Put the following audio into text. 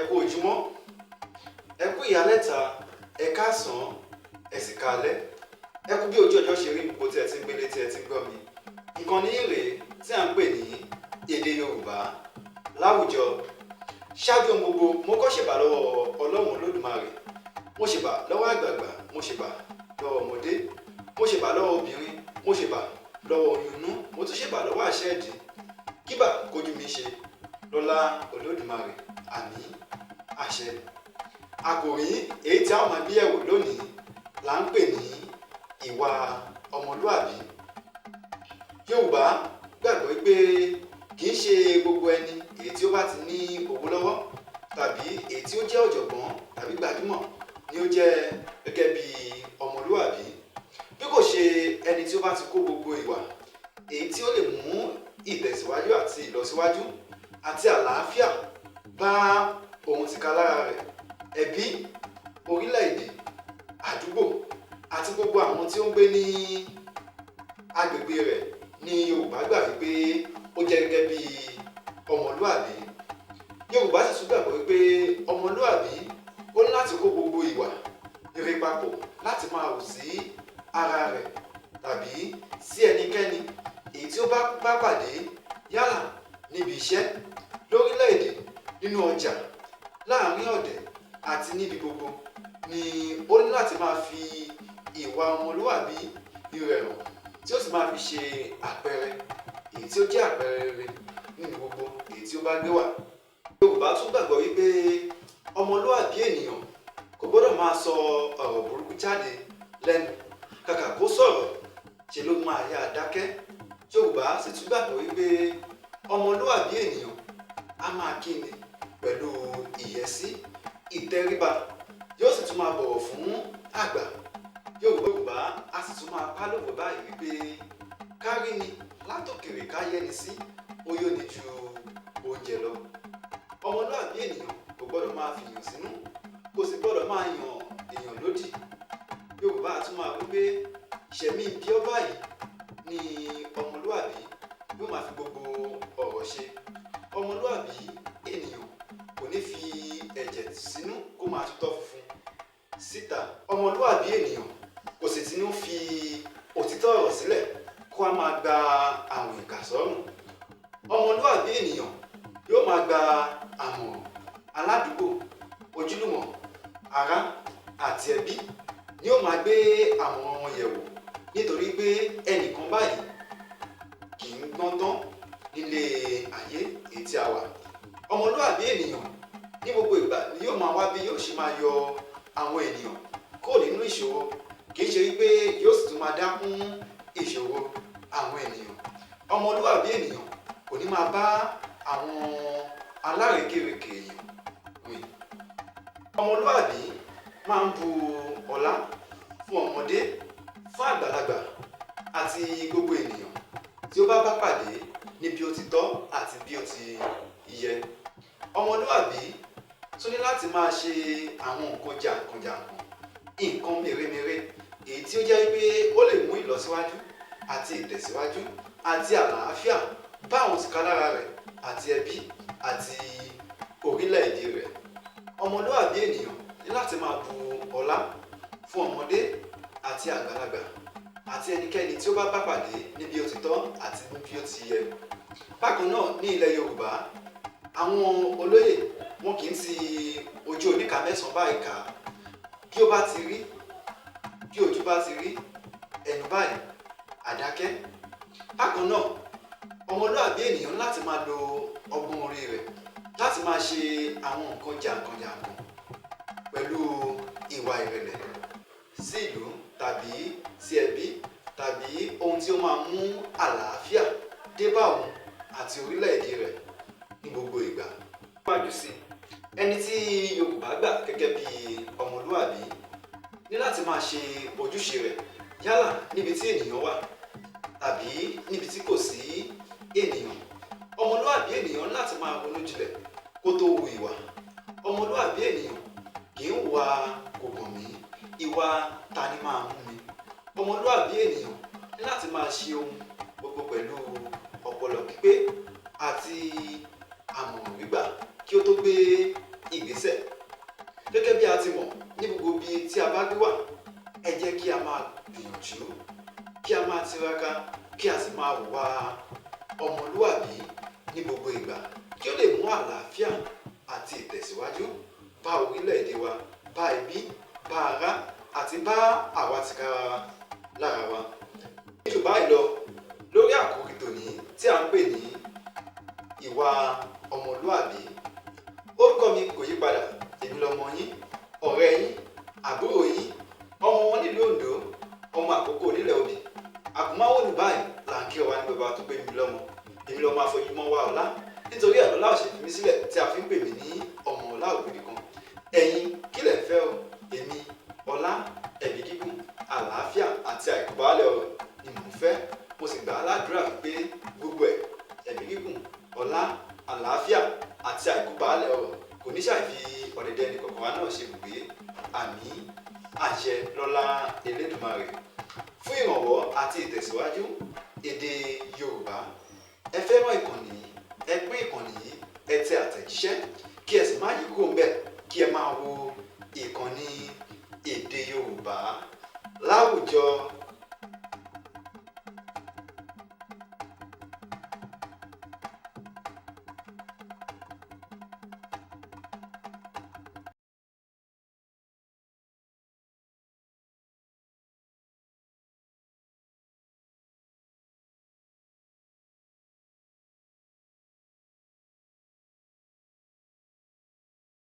kú ojúmọ́, ẹ kú ìyálẹ̀ta, ẹ káàsán, ẹ sì káalẹ́, ẹ kú bí ojú ọjọ́ ṣe rí gbogbo tí ẹ ti ń gbélé tí ẹ ti ń gbọ́ mi. Ìkànnì rèé tí à ń pè ní èdè Yorùbá láwùjọ. Ṣáájú ohun gbogbo, mo kọ́ ṣèbà lọ́wọ́ Ọlọ́run Olódùmarè, mo ṣèbà lọ́wọ́ àgbààgbà, mo ṣèbà lọ́wọ́ ọmọdé, mo ṣèbà lọ́wọ́ obìnrin, mo ṣèbà lọ́wọ́ oyúnnú, mo tún ṣèbà lọ́wọ́ àṣẹ ìdí. Kíbà kójú mi ṣe lọ́lá Olódùmarè, àmín, àṣẹ. Àkòrí èyí tí a ó máa gbé yẹ̀wò lónìí là ń pè ní ìwà ọmọlúàbí. Yorùbá gbàgbọ́ pé kì í ṣe gbogbo ẹni èyí tí ó bá ti ní owó lọ́wọ́ tàbí èyí tí ó jẹ́ ọ̀jọ̀gbọ́n tàbí gbajúmọ̀ ni ó jẹ́ gẹ́gẹ́ bí ọmọlúàbí. Bí kò ṣe ẹni tí ó bá ti kó gbogbo ìwà èyí tí ó lè mú ìtẹ̀síwájú àti ìlọsíwájú àti àlàáfíà bá ohun tìkálára rẹ̀, ẹbí, orílẹ̀-èdè, àdúgbò àti gbogbo àwọn tí ó ń gbé ní agbègbè rẹ̀ ni Yorùbá gbà wípé ó jẹ́ gẹ́gẹ́ bí ọmọlúàbí. Yorùbá sì tún gbàgbọ́ wípé ọmọlúàbí ó ní láti kó gbogbo ìwà rere papọ̀ láti máa hù sí ara rẹ̀ tàbí sí ẹnikẹ́ni èyí tí ó bá pàdé, yálà níbi iṣẹ́, lórílẹ̀-èdè, nínú ọjà, láàárín ọ̀dẹ̀ àti níbi gbogbo ni ó ní láti máa fi ìwà ọmọlúwàbí rẹ̀ hàn tí ó sì máa fi ṣe àpẹẹrẹ èyí tí ó jẹ́ àpẹẹrẹ rere nínú gbogbo èyí tí ó bá gbé wà. Yorùbá tún gbàgbọ́ wípé ọmọlúwàbí ènìyàn kò gbọ́dọ̀ máa sọ ọ̀rọ̀ burúkú jáde lẹ́nu, kàkà kó sọ̀rọ̀ ṣe ló máa yá dákẹ́. Yorùbá sì tún gbàgbọ́ wípé ọmọlúwàbí ènìyàn á máa kíni pẹ̀lú ìyẹ́sí, ìtẹríba, yóò sì tún máa bọ̀wọ̀ fún àgbà. Yorùbá á sì tún máa pálòpọ̀ báyìí wípé kárí ni látòkèrè ká yẹ́ni sí ó yó ni ju oúnjẹ lọ. Ọmọlúwàbí ènìyàn kò gbọ́dọ̀ máa fìyàn sínú, kò sì gbọ́dọ̀ máa yàn èèyàn lódì. Yorùbá á tún máa wípé ṣẹ̀mí bí ọ báyìí ni ọmọlúwàbí yóò máa fi gbogbo ọ̀rọ̀ ṣe. Ọmọlúwàbí ènìyàn kò ní fi ẹ̀jẹ̀ sínú kó máa tutọ́ funfun síta. Ọmọlúwàbí ènìyàn kò sì tinú fi òtítọ́ ọ̀rọ̀ sílẹ̀ kó a máa gba àwọn ìkà sọ́rùn. Ọmọlúwàbí ènìyàn yóò máa gba àmọ̀ràn aládùúgbò, ojúlùmọ̀, ará àti ẹbí ni yóò máa gbé àwọn wọn yẹ̀wò, nítorí pé ẹnìkan báyìí kì í gbọ́n tán nílé ayé èyí tí a wà. Ọmọlúwàbí ènìyàn ní gbogbo ìgbà ni yóò máa wá bí yóò ṣe máa yọ àwọn ènìyàn kúrò nínú ìṣòro, kì í ṣe wípé yóò sì tún máa dákún ìṣòro àwọn ènìyàn. Ọmọlúwàbí ènìyàn kò ní máa bá àwọn alárékérekè èèyàn rìn. Ọmọlúwàbí máa ń bu ọlá fún ọmọdé, fún àgbàlagbà àti gbogbo ènìyàn tí ó bá pàdé ní bí ó ti tọ́ àti bí ó ti yẹ. Ọmọlúwàbí tún ní láti máa ṣe àwọn nǹkan jàǹkànjàǹkàn, nǹkan mèremère èyí tí ó jẹ́ wípé ó lè mú ìlọsíwájú àti ìtẹ̀síwájú àti àlàáfíà bá àwọn tìkálára rẹ̀ àti ẹbí àti orílẹ̀-èdè rẹ̀. Ọmọlúwàbí ènìyàn ní láti máa bu ọlá fún ọmọdé àti àgbàlagbà àti ẹnikẹ́ni tí ó bá pàdé níbi ó ti tọ́ àti níbi ó ti yẹ. Bákan náà ní ilẹ̀ Yorùbá, àwọn olóyè wọn kì í ti ojú oníkà mẹ́sàn-án báyìí kà. Bí ó bá ti rí, bí ojú bá ti rí, ẹnu báyìí àdákẹ́. Bákan náà, ọmọlúwàbí ènìyàn láti máa lo ọgbọ́n orí rẹ̀ láti máa ṣe àwọn nǹkan jàǹkànjàǹkàn pẹ̀lú ìwà ìrẹ̀lẹ̀ sí ìlú tàbí sí ẹbí tàbí ohun tí ó máa mú àlàáfíà dé bá òun àti orílẹ̀-èdè rẹ̀ ní gbogbo ìgbà. Wájú sí ẹni tí Yorùbá gbà gẹ́gẹ́ bí ọmọlúwàbí ní láti máa ṣe ojúṣe rẹ̀, yálà níbi tí ènìyàn wà tàbí níbi tí kò sí ènìyàn. Ọmọlúwàbí ènìyàn láti máa ronú jinlẹ̀ kó tó hu ìwà. Ọmọlúwàbí ènìyàn kì í hùwà kò kàn mí, ìwà ta ni máa mú mi. Ọmọlúwàbí ènìyàn ní láti máa ṣe ohun gbogbo pẹ̀lú ọpọlọ pípé àti àmọ̀ràn gbígbà kí ó tó gbé ìgbésẹ̀. kí a sì máa hùwà ọmọlúwàbí ní gbogbo ìgbà kí ó lè mú àlàáfíà àti ìtẹ̀síwájú bá orílẹ̀-èdè wa, bá ẹbí, bá ará àti bá àwa tìkára wa lára wa. Jù báyìí lọ lórí àkòrí tòní tí a ń pè ní ìwà ọmọlúwàbí. Orúkọ mi kò yí padà, èmi lọmọ yín, ọ̀rẹ́ yín, àbúrò yín, ọmọ wọn nílùú Oǹdó, ọmọ àkókò nílẹ̀ Obì. Àkùnmáwò ní báyìí là ń kí ọ wá ní bàbá tó gbé mi lọ́mọ. Èmi lọ́mọ àfojúmọ́ wa ọ̀la, nítorí ẹ̀ lọ́lá ò ṣe fi mí sílẹ̀ tí a fi ń pè mí ní ọmọ ọ̀la ògbìnrin kan. Ẹ̀yin kí lẹ̀ ń fẹ́ o? Èmi ọlá, ẹ̀mí gígùn, àlàáfíà àti àìkúbálẹ̀ ọ̀rọ̀ ni mò ń fẹ́. Mo sì gbà á ládùúrà pé gbogbo ẹ̀, ẹ̀mí gígùn, ọlá, àlàáfíà àti àìkúbálẹ̀ ọ̀rọ̀ kò ní ṣàìfi ọ̀dẹ̀dẹ̀ ẹnì kọ̀ọ̀kan wa náà ṣe ibùgbé. Àmín, àṣẹ lọ́lá Elédùmarè. Fún ìrànwọ́ àti ìtẹ̀síwájú èdè Yorùbá, ẹ fẹ́ràn ìkànnì yìí, ẹ pín ìkànnì yìí, ẹ tẹ àtẹ̀jíṣẹ́ kí ẹ sì má yí kúrò ńbẹ̀ kí ẹ máa wo ìkànnì èdè Yorùbá Láwùjọ